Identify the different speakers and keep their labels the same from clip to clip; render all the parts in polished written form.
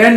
Speaker 1: 10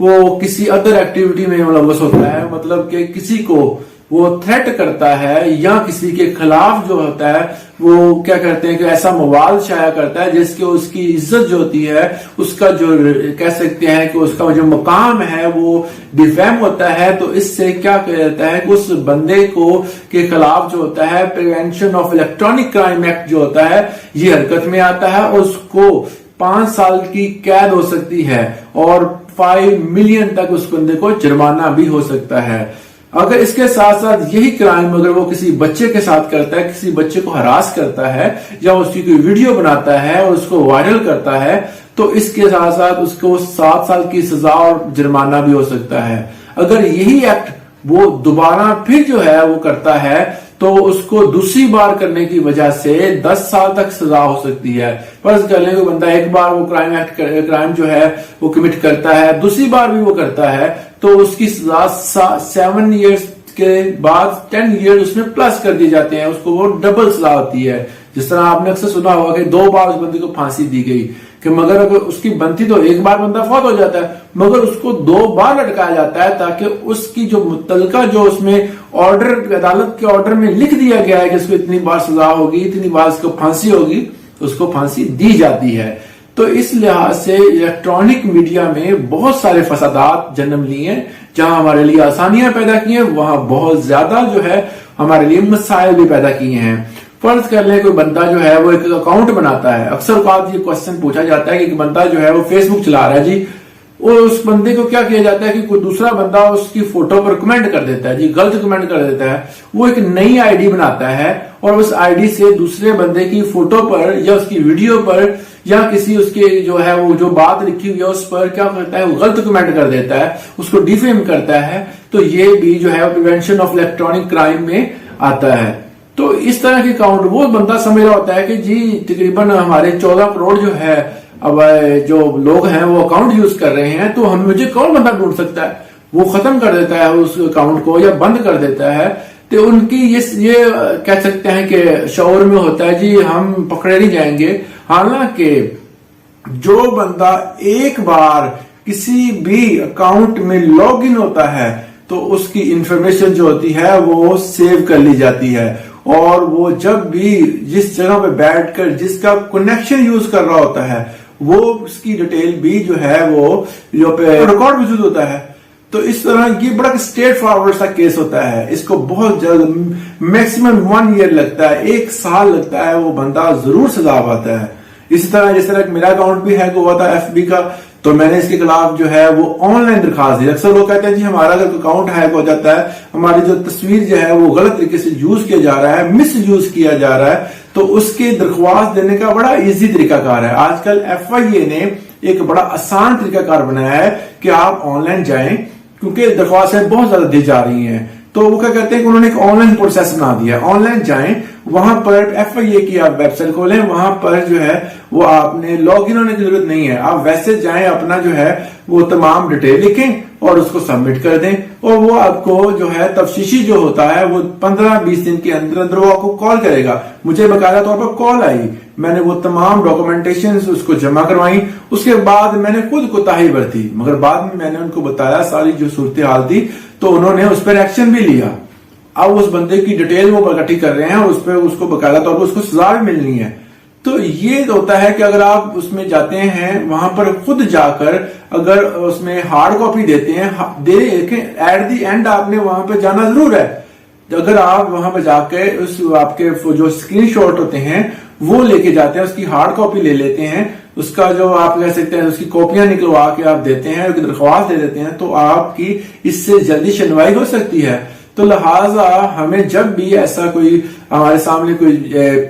Speaker 1: وہ کسی other activity میں ملوث ہوتا ہے، مطلب کہ کسی کو وہ تھریٹ کرتا ہے یا کسی کے خلاف جو ہوتا ہے وہ کیا کرتے ہیں کہ ایسا مواد شائع کرتا ہے جس کے اس کی عزت جو ہوتی ہے، اس کا جو کہہ سکتے ہیں کہ اس کا جو مقام ہے وہ ڈیفیم ہوتا ہے، تو اس سے کیا کہتا ہے کہ اس بندے کو کے خلاف جو ہوتا ہے prevention of electronic crime act جو ہوتا ہے یہ حرکت میں آتا ہے، اور اس کو 5 سال کی قید ہو سکتی ہے اور 5 ملین تک اس بندے کو جرمانہ بھی ہو سکتا ہے۔ اگر اس کے ساتھ ساتھ یہی کرائم اگر وہ کسی بچے کے ساتھ کرتا ہے، کسی بچے کو ہراس کرتا ہے یا اس کی کوئی ویڈیو بناتا ہے اور اس کو وائرل کرتا ہے، تو اس کے ساتھ ساتھ اس کو 7 سال کی سزا اور جرمانہ بھی ہو سکتا ہے۔ اگر یہی ایکٹ وہ دوبارہ پھر جو ہے وہ کرتا ہے تو اس کو دوسری بار کرنے کی وجہ سے 10 سال تک سزا ہو سکتی ہے۔ فرض کر لیں کہ بندہ ایک بار وہ کرائم جو ہے وہ کمٹ کرتا ہے، دوسری بار بھی وہ کرتا ہے، تو اس کی سزا 7 ایئرز کے بعد 10 ایئر اس میں پلس کر دیے جاتے ہیں، اس کو وہ ڈبل سزا ہوتی ہے۔ جس طرح آپ نے اکثر سنا ہوگا کہ 2 بار اس بندے کو پھانسی دی گئی، کہ مگر اگر اس کی بنتی تو ایک بار بندہ فوت ہو جاتا ہے، مگر اس کو 2 بار لٹکایا جاتا ہے تاکہ اس کی جو متعلقہ جو اس میں آرڈر عدالت کے آرڈر میں لکھ دیا گیا ہے کہ اس کو اتنی بار سزا ہوگی، اتنی بار اس کو پھانسی ہوگی، اس کو پھانسی دی جاتی ہے۔ تو اس لحاظ سے الیکٹرانک میڈیا میں بہت سارے فسادات جنم لیے، جہاں ہمارے لیے آسانیاں پیدا کی ہیں وہاں بہت زیادہ جو ہے ہمارے لیے مسائل بھی پیدا کیے ہیں۔ فرض کر لیں کوئی بندہ جو ہے وہ ایک اکاؤنٹ بناتا ہے، اکثر اوقات یہ کوشچن پوچھا جاتا ہے کہ ایک بندہ جو ہے وہ فیس بک چلا رہا ہے جی، اور اس بندے کو کیا کیا جاتا ہے کہ کوئی دوسرا بندہ اس کی فوٹو پر کمنٹ کر دیتا ہے جی، غلط کمنٹ کر دیتا ہے، وہ ایک نئی آئی ڈی بناتا ہے اور اس آئی ڈی سے دوسرے بندے کی فوٹو پر یا اس کی ویڈیو پر یا کسی اس کے جو ہے وہ جو بات لکھی ہوئی ہے اس پر کیا کرتا ہے وہ غلط کمنٹ کر دیتا ہے، اس کو ڈیفیم کرتا ہے، تو یہ بھی جو ہے پریونشن آف الیکٹرانک کرائم میں آتا ہے۔ تو اس طرح کے اکاؤنٹ وہ بندہ سمجھ رہا ہوتا ہے کہ جی تقریباً ہمارے 14 کروڑ جو ہے اب جو لوگ ہیں وہ اکاؤنٹ یوز کر رہے ہیں، تو مجھے کون بندہ ڈھونڈ سکتا ہے، وہ ختم کر دیتا ہے اس اکاؤنٹ کو یا بند کر دیتا ہے۔ تو ان کی یہ کہہ سکتے ہیں کہ شعور میں ہوتا ہے جی ہم پکڑے نہیں جائیں گے، حالانکہ جو بندہ ایک بار کسی بھی اکاؤنٹ میں لاگ ان ہوتا ہے تو اس کی انفارمیشن جو ہوتی ہے وہ سیو کر لی جاتی ہے، اور وہ جب بھی جس جگہ پہ بیٹھ کر جس کا کنیکشن یوز کر رہا ہوتا ہے وہ اس کی ڈیٹیل بھی جو ہے وہ ریکارڈ موجود ہوتا ہے۔ تو اس طرح یہ بڑا اسٹریٹ فارورڈ سا کیس ہوتا ہے، اس کو بہت جلد میکسیمم 1 ایئر لگتا ہے، 1 سال لگتا ہے، وہ بندہ ضرور سزا پاتا ہے۔ اسی طرح جس طرح میرا اکاؤنٹ بھی ہیک ہوا تھا FB کا، تو میں نے اس کے خلاف جو ہے وہ آن لائن درخواست دی۔ اکثر لوگ کہتے ہیں جی ہمارا اگر اکاؤنٹ ہیک ہو جاتا ہے، ہماری جو تصویر جو ہے وہ غلط طریقے سے یوز کیا جا رہا ہے، مس یوز کیا جا رہا ہے، تو اس کی درخواست دینے کا بڑا ایزی طریقہ کار ہے۔ آج کل FIA نے ایک بڑا آسان طریقہ کار بنایا ہے کہ آپ آن لائن جائیں، کیونکہ درخواستیں بہت زیادہ دی جا رہی ہیں، تو وہ کیا کہتے ہیں کہ انہوں نے ایک آن لائن پروسیس بنا دیا، آن لائن جائیں، وہاں پر FIA کی آپ ویب سائٹ کھولیں، وہاں پر جو ہے وہ آپ نے لاگ ان ہونے کی ضرورت نہیں ہے، آپ ویسے جائیں، اپنا جو ہے وہ تمام ڈیٹیل لکھیں اور اس کو سبمٹ کر دیں، اور وہ آپ کو جو ہے تفتیشی جو ہوتا ہے وہ 15-20 دن کے اندر اندر وہ آپ کو کال کرے گا۔ مجھے باقاعدہ طور پر کال آئی، میں نے وہ تمام ڈاکومنٹیشن اس کو جمع کروائی، اس کے بعد میں نے خود کوتاہی برتی، مگر بعد میں نے ان کو بتایا ساری جو صورتحال تھی، تو انہوں نے اس پر ایکشن بھی لیا۔ اب اس بندے کی ڈیٹیل وہ اکٹھی کر رہے ہیں، اس پہ اس کو باقاعدہ طور پر اس کو سزا بھی ملنی ہے۔ تو یہ ہوتا ہے کہ اگر آپ اس میں جاتے ہیں، وہاں پر خود جا کر اگر اس میں ہارڈ کاپی دیتے ہیں، دیکھیں ایٹ دی اینڈ آپ نے وہاں پہ جانا ضرور ہے۔ اگر آپ وہاں پہ جا کے اس آپ کے جو اسکرین شاٹ ہوتے ہیں وہ لے کے جاتے ہیں، اس کی ہارڈ کاپی لے لیتے ہیں، اس کا جو آپ کہہ سکتے ہیں اس کی کاپیاں نکلوا کے آپ دیتے ہیں، درخواست دے دیتے ہیں، تو آپ کی اس سے جلدی شنوائی ہو سکتی ہے۔ تو لہٰذا ہمیں جب بھی ایسا کوئی ہمارے سامنے کوئی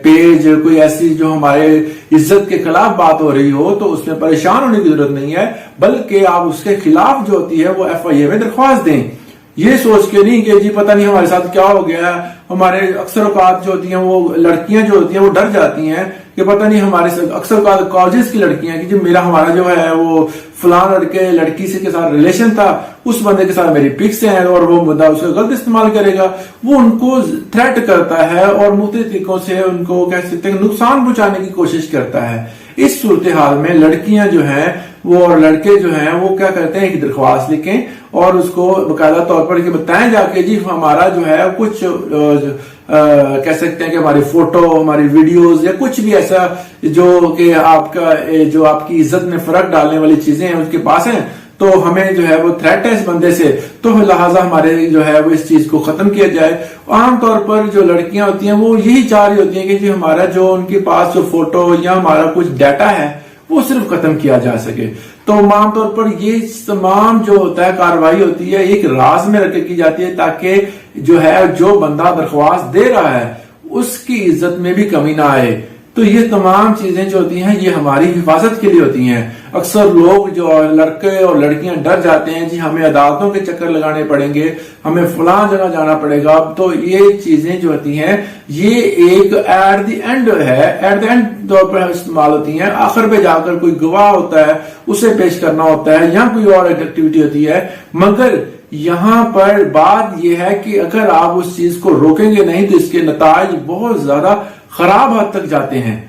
Speaker 1: پیج، کوئی ایسی جو ہمارے عزت کے خلاف بات ہو رہی ہو، تو اس میں پریشان ہونے کی ضرورت نہیں ہے، بلکہ آپ اس کے خلاف جو ہوتی ہے وہ FIA میں درخواست دیں، یہ سوچ کے نہیں کہ جی پتہ نہیں ہمارے ساتھ کیا ہو گیا۔ ہمارے اکثر اوقات جو ہوتی ہیں وہ لڑکیاں جو ہوتی ہیں وہ ڈر جاتی ہیں کہ پتہ نہیں ہمارے ساتھ، اکثر اوقات کالجز کی لڑکیاں کہ جی ہمارا جو ہے وہ فلاں لڑکی سے کے ساتھ ریلیشن تھا، اس بندے کے ساتھ میری پکس ہیں، اور وہ بندہ اسے غلط استعمال کرے گا، وہ ان کو تھریٹ کرتا ہے اور مختلف طریقوں سے ان کو کہہ سکتے ہیں نقصان پہنچانے کی کوشش کرتا ہے۔ اس صورتحال میں لڑکیاں جو ہیں وہ اور لڑکے جو ہیں وہ کیا کرتے ہیں، ایک درخواست لکھیں اور اس کو باقاعدہ طور پر بتائیں جا کے جی ہمارا جو ہے کچھ کہہ سکتے ہیں کہ ہماری فوٹو، ہماری ویڈیوز یا کچھ بھی ایسا جو کہ آپ کا جو آپ کی عزت میں فرق ڈالنے والی چیزیں ہیں اس کے پاس ہیں، تو ہمیں جو ہے وہ تھریٹ ہے اس بندے سے، تو لہٰذا ہمارے جو ہے وہ اس چیز کو ختم کیا جائے۔ عام طور پر جو لڑکیاں ہوتی ہیں وہ یہی چاہ رہی ہوتی ہیں کہ جی ہمارا جو ان کے پاس جو فوٹو یا ہمارا کچھ ڈیٹا ہے وہ صرف ختم کیا جا سکے۔ تو عام طور پر یہ تمام جو ہوتا ہے کارروائی ہوتی ہے ایک راز میں رکھ کے کی جاتی ہے تاکہ جو ہے جو بندہ درخواست دے رہا ہے اس کی عزت میں بھی کمی نہ آئے۔ تو یہ تمام چیزیں جو ہوتی ہیں یہ ہماری حفاظت کے لیے ہوتی ہیں۔ اکثر لوگ جو لڑکے اور لڑکیاں ڈر جاتے ہیں جی ہمیں عدالتوں کے چکر لگانے پڑیں گے، ہمیں فلاں جگہ جانا پڑے گا، تو یہ چیزیں جو ہوتی ہیں یہ ایک ایٹ دی اینڈ طور پر استعمال ہوتی ہیں۔ آخر پہ جا کر کوئی گواہ ہوتا ہے اسے پیش کرنا ہوتا ہے یا کوئی اور ایکٹیویٹی ہوتی ہے، مگر یہاں پر بات یہ ہے کہ اگر آپ اس چیز کو روکیں گے نہیں تو اس کے نتائج بہت زیادہ خراب حد تک جاتے ہیں۔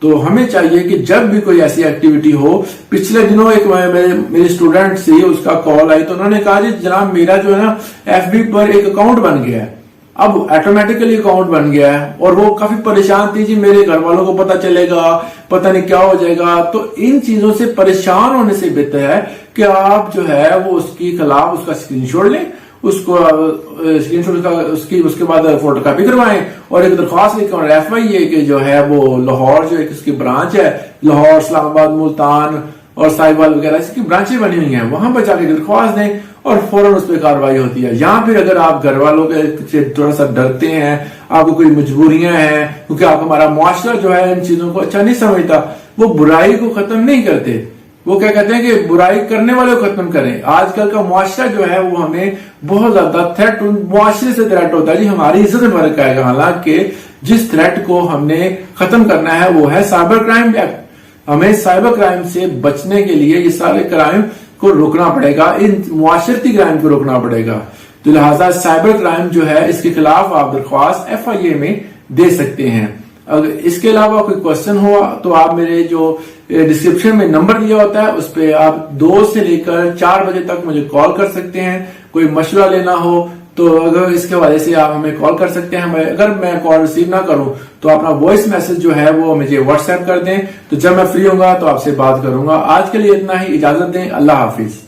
Speaker 1: تو ہمیں چاہیے کہ جب بھی کوئی ایسی ایکٹیویٹی ہو، پچھلے دنوں ایک میری اسٹوڈنٹ سے اس کا کال آئی تو انہوں نے کہا جی جناب میرا جو ہے نا ایف بی پر ایک اکاؤنٹ بن گیا ہے، اب آٹومیٹیکلی اکاؤنٹ بن گیا ہے، اور وہ کافی پریشان تھی جی میرے گھر والوں کو پتا چلے گا، پتہ نہیں کیا ہو جائے گا۔ تو ان چیزوں سے پریشان ہونے سے بہتر ہے کہ آپ جو ہے وہ اس کے خلاف اس کا اسکرین شاٹ لیں، اس کو اسکرین شاٹ اس کے بعد فوٹو کاپی کروائیں اور ایک درخواست لکھیں، اور ایف آئی اے کے جو ہے وہ لاہور جو ایک اس کی برانچ ہے، لاہور، اسلام آباد، ملتان اور ساہیوال وغیرہ اس کی برانچیں بنی ہوئی ہیں، وہاں پر جا کے درخواست دیں اور فوراً اس پہ کارروائی ہوتی ہے۔ یہاں پھر اگر آپ گھر والوں سے تھوڑا سا ڈرتے ہیں، آپ کو کوئی مجبوریاں ہیں، کیونکہ آپ ہمارا معاشرہ جو ہے ان چیزوں کو اچھا نہیں سمجھتا، وہ برائی کو ختم نہیں کرتے، وہ کیا کہتے ہیں کہ برائی کرنے والے کو ختم کریں۔ آج کل کا معاشرہ جو ہے وہ ہمیں بہت زیادہ تھریٹ، معاشرے سے تھریٹ ہوتا ہے جی ہماری عزت میں فرق آئے گا، حالانکہ جس تھریٹ کو ہم نے ختم کرنا ہے وہ ہے سائبر کرائم ایکٹ۔ ہمیں سائبر کرائم سے بچنے کے لیے یہ سارے کرائم کو روکنا پڑے گا، ان معاشرتی کرائم کو روکنا پڑے گا۔ تو لہٰذا سائبر کرائم جو ہے اس کے خلاف آپ درخواست ایف آئی اے میں دے سکتے ہیں۔ اگر اس کے علاوہ کوئی کوشچن ہوا تو آپ میرے جو ڈسکرپشن میں نمبر دیا ہوتا ہے اس پہ آپ 2 سے لے کر 4 بجے تک مجھے کال کر سکتے ہیں۔ کوئی مشورہ لینا ہو تو اگر اس کے حوالے سے آپ ہمیں کال کر سکتے ہیں، اگر میں کال ریسیو نہ کروں تو اپنا وائس میسج جو ہے وہ مجھے واٹس ایپ کر دیں، تو جب میں فری ہوں گا تو آپ سے بات کروں گا۔ آج کے لیے اتنا ہی، اجازت دیں، اللہ حافظ۔